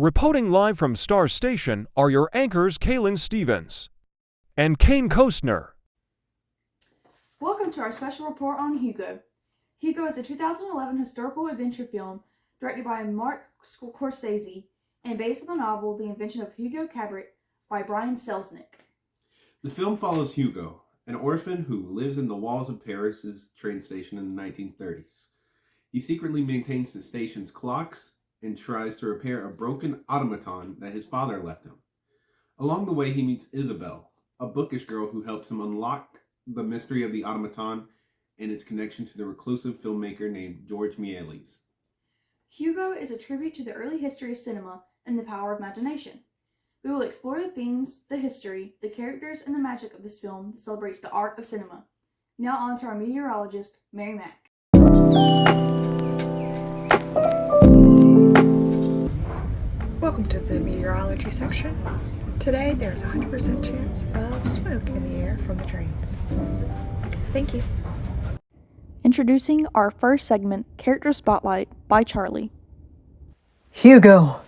Reporting live from Star Station are your anchors Kaylin Stevens and Kane Kostner. Welcome to our special report on Hugo. Hugo is a 2011 historical adventure film directed by Mark Scorsese and based on the novel The Invention of Hugo Cabret by Brian Selznick. The film follows Hugo, an orphan who lives in the walls of Paris's train station in the 1930s. He secretly maintains the station's clocks and tries to repair a broken automaton that his father left him. Along the way, he meets Isabel, a bookish girl who helps him unlock the mystery of the automaton and its connection to the reclusive filmmaker named George Méliès. Hugo is a tribute to the early history of cinema and the power of imagination. We will explore the themes, the history, the characters, and the magic of this film that celebrates the art of cinema. Now on to our meteorologist, Mary Mack. Welcome to the meteorology section. Today there's a 100% chance of smoke in the air from the trains. Thank you. Introducing our first segment, Character Spotlight by Charlie. Hugo.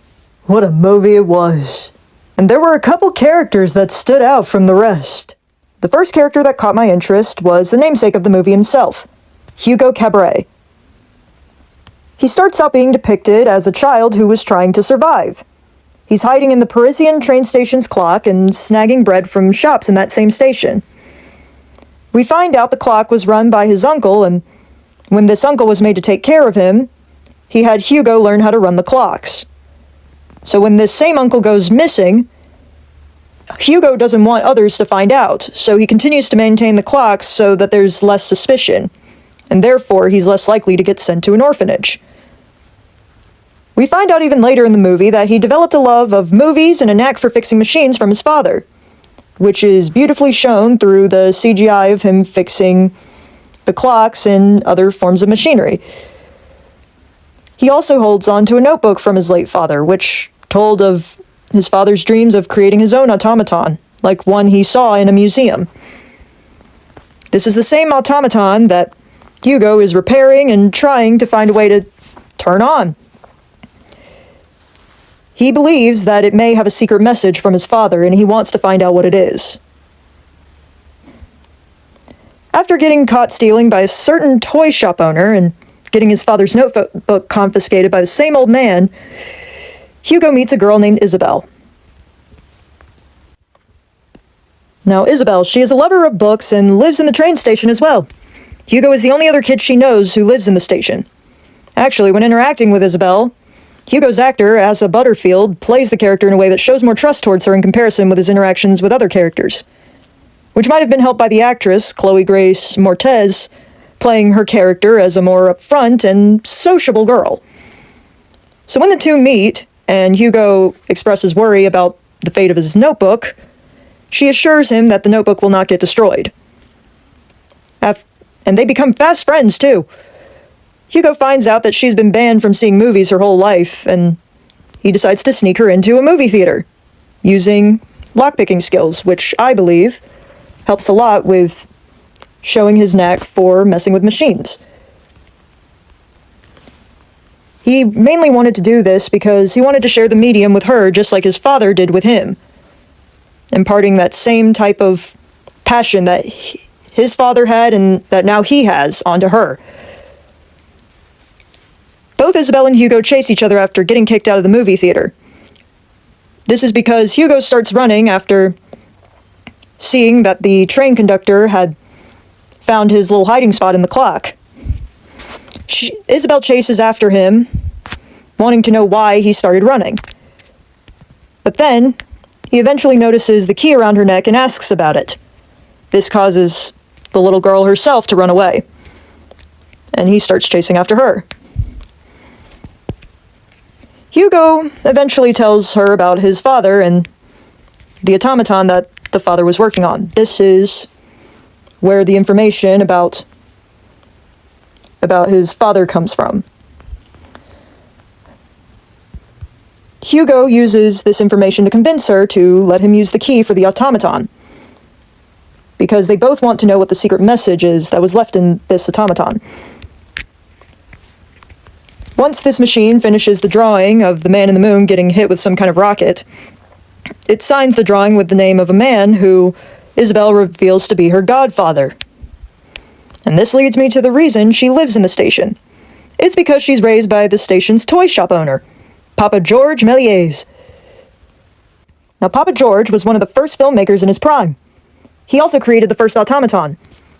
What a movie it was. And there were a couple characters that stood out from the rest. The first character that caught my interest was the namesake of the movie himself, Hugo Cabret. He starts out being depicted as a child who was trying to survive. He's hiding in the Parisian train station's clock and snagging bread from shops in that same station. We find out the clock was run by his uncle, and when this uncle was made to take care of him, he had Hugo learn how to run the clocks. So when this same uncle goes missing, Hugo doesn't want others to find out, so he continues to maintain the clocks so that there's less suspicion, and therefore he's less likely to get sent to an orphanage. We find out even later in the movie that he developed a love of movies and a knack for fixing machines from his father, which is beautifully shown through the CGI of him fixing the clocks and other forms of machinery. He also holds on to a notebook from his late father, which told of his father's dreams of creating his own automaton, like one he saw in a museum. This is the same automaton that Hugo is repairing and trying to find a way to turn on. He believes that it may have a secret message from his father, and he wants to find out what it is. After getting caught stealing by a certain toy shop owner and getting his father's notebook confiscated by the same old man, Hugo meets a girl named Isabel. Now, Isabel, she is a lover of books and lives in the train station as well. Hugo is the only other kid she knows who lives in the station. Actually, when interacting with Isabel, Hugo's actor, Asa Butterfield, plays the character in a way that shows more trust towards her in comparison with his interactions with other characters, which might have been helped by the actress, Chloe Grace Moretz, playing her character as a more upfront and sociable girl. So when the two meet, and Hugo expresses worry about the fate of his notebook, she assures him that the notebook will not get destroyed. And they become fast friends, too. Hugo finds out that she's been banned from seeing movies her whole life, and he decides to sneak her into a movie theater, using lockpicking skills, which I believe helps a lot with showing his knack for messing with machines. He mainly wanted to do this because he wanted to share the medium with her just like his father did with him, imparting that same type of passion that his father had and that now he has onto her. Both Isabel and Hugo chase each other after getting kicked out of the movie theater. This is because Hugo starts running after seeing that the train conductor had found his little hiding spot in the clock. Isabel chases after him, wanting to know why he started running. But then, he eventually notices the key around her neck and asks about it. This causes the little girl herself to run away, and he starts chasing after her. Hugo eventually tells her about his father and the automaton that the father was working on. This is where the information about his father comes from. Hugo uses this information to convince her to let him use the key for the automaton, because they both want to know what the secret message is that was left in this automaton. Once this machine finishes the drawing of the man in the moon getting hit with some kind of rocket, it signs the drawing with the name of a man who Isabel reveals to be her godfather. And this leads me to the reason she lives in the station. It's because she's raised by the station's toy shop owner, Papa George Méliès. Now, Papa George was one of the first filmmakers in his prime. He also created the first automaton.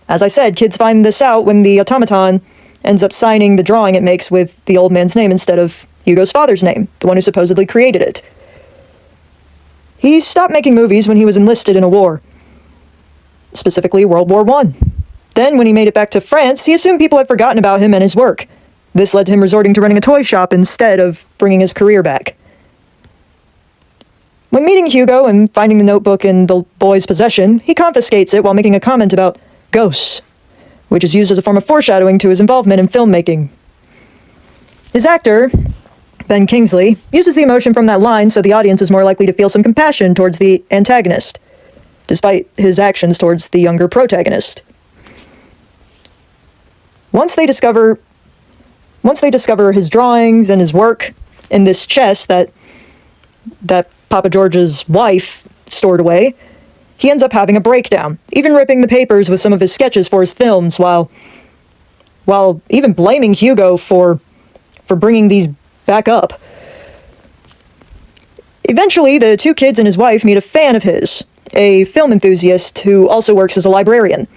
As I said, kids find this out when the automaton ends up signing the drawing it makes with the old man's name instead of Hugo's father's name, the one who supposedly created it. He stopped making movies when he was enlisted in a war, specifically World War I. Then, when he made it back to France, he assumed people had forgotten about him and his work. This led to him resorting to running a toy shop instead of bringing his career back. When meeting Hugo and finding the notebook in the boy's possession, he confiscates it while making a comment about ghosts, which is used as a form of foreshadowing to his involvement in filmmaking. His actor, Ben Kingsley, uses the emotion from that line so the audience is more likely to feel some compassion towards the antagonist, despite his actions towards the younger protagonist. Once they discover his drawings and his work in this chest that Papa George's wife stored away, he ends up having a breakdown, even ripping the papers with some of his sketches for his films, while even blaming Hugo for bringing these back up. Eventually, the two kids and his wife meet a fan of his, a film enthusiast who also works as a librarian.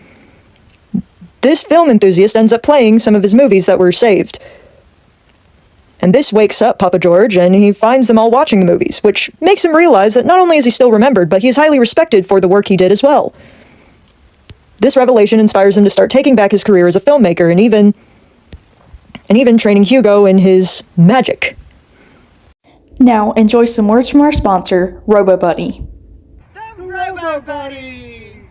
This film enthusiast ends up playing some of his movies that were saved. And this wakes up Papa George, and he finds them all watching the movies, which makes him realize that not only is he still remembered, but he is highly respected for the work he did as well. This revelation inspires him to start taking back his career as a filmmaker, and even training Hugo in his magic. Now, enjoy some words from our sponsor, RoboBuddy. The RoboBuddy!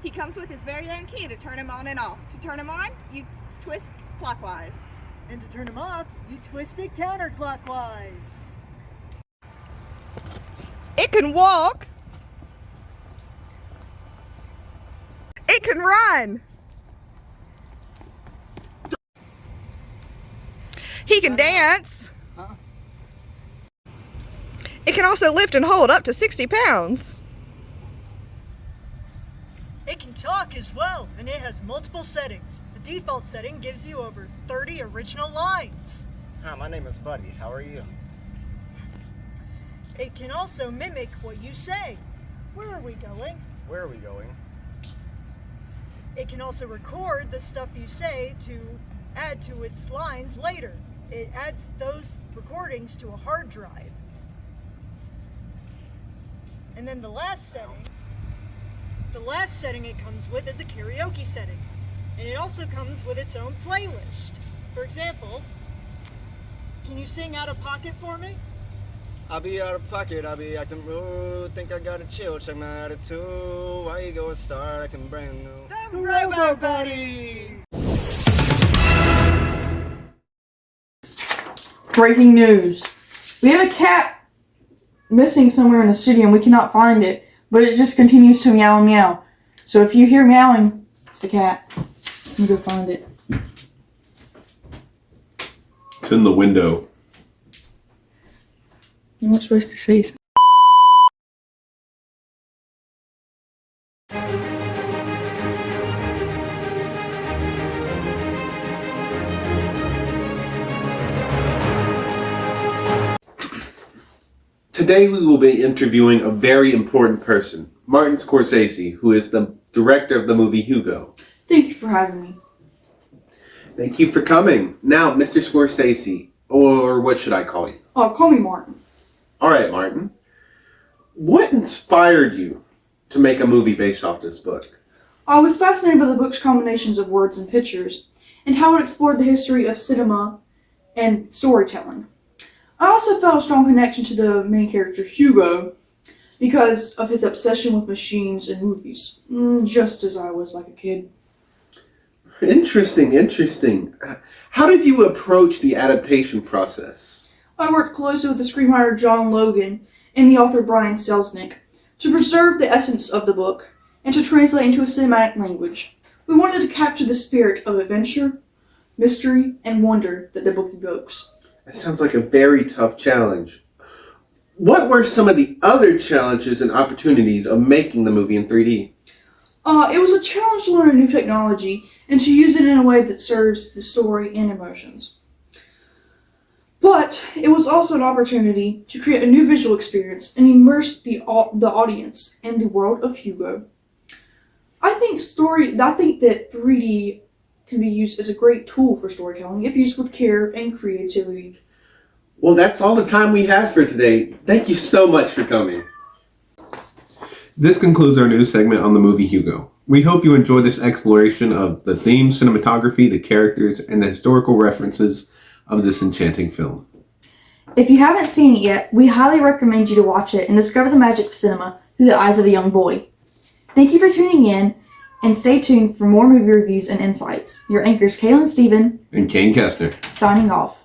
He comes with his very own key to turn him on and off. To turn him on, you twist clockwise. And to turn him off, you twist it counterclockwise. It can walk. It can run. He can dance. It can also lift and hold up to 60 pounds. It can talk as well, and it has multiple settings. The default setting gives you over 30 original lines. Hi, my name is Buddy. How are you? It can also mimic what you say. Where are we going? Where are we going? It can also record the stuff you say to add to its lines later. It adds those recordings to a hard drive. And then the last setting it comes with is a karaoke setting. And it also comes with its own playlist. For example, can you sing Out of Pocket for me? I'll be out of pocket, I'll be acting rude. Think I gotta chill, check my attitude. Why you go and start acting brand new? The RoboBuddy! Breaking news. We have a cat missing somewhere in the studio and we cannot find it, but it just continues to meow and meow. So if you hear meowing, it's the cat. Let me go find it. It's in the window. You're not supposed to say something. Today we will be interviewing a very important person, Martin Scorsese, who is the director of the movie Hugo. Thank you for having me. Thank you for coming. Now, Mr. Scorsese, or what should I call you? Oh, call me Martin. All right, Martin. What inspired you to make a movie based off this book? I was fascinated by the book's combinations of words and pictures, and how it explored the history of cinema and storytelling. I also felt a strong connection to the main character, Hugo, because of his obsession with machines and movies, just as I was like a kid. Interesting. How did you approach the adaptation process? I worked closely with the screenwriter John Logan and the author Brian Selznick to preserve the essence of the book and to translate into a cinematic language. We wanted to capture the spirit of adventure, mystery, and wonder that the book evokes. That sounds like a very tough challenge. What were some of the other challenges and opportunities of making the movie in 3D? It was a challenge to learn a new technology and to use it in a way that serves the story and emotions. But it was also an opportunity to create a new visual experience and immerse the audience in the world of Hugo. I think that 3D can be used as a great tool for storytelling if used with care and creativity. Well, that's all the time we have for today. Thank you so much for coming. This concludes our news segment on the movie Hugo. We hope you enjoy this exploration of the theme, cinematography, the characters, and the historical references of this enchanting film. If you haven't seen it yet, we highly recommend you to watch it and discover the magic of cinema through the eyes of a young boy. Thank you for tuning in, and stay tuned for more movie reviews and insights. Your anchors, Kaylin Steven And Kane Kestner. signing off.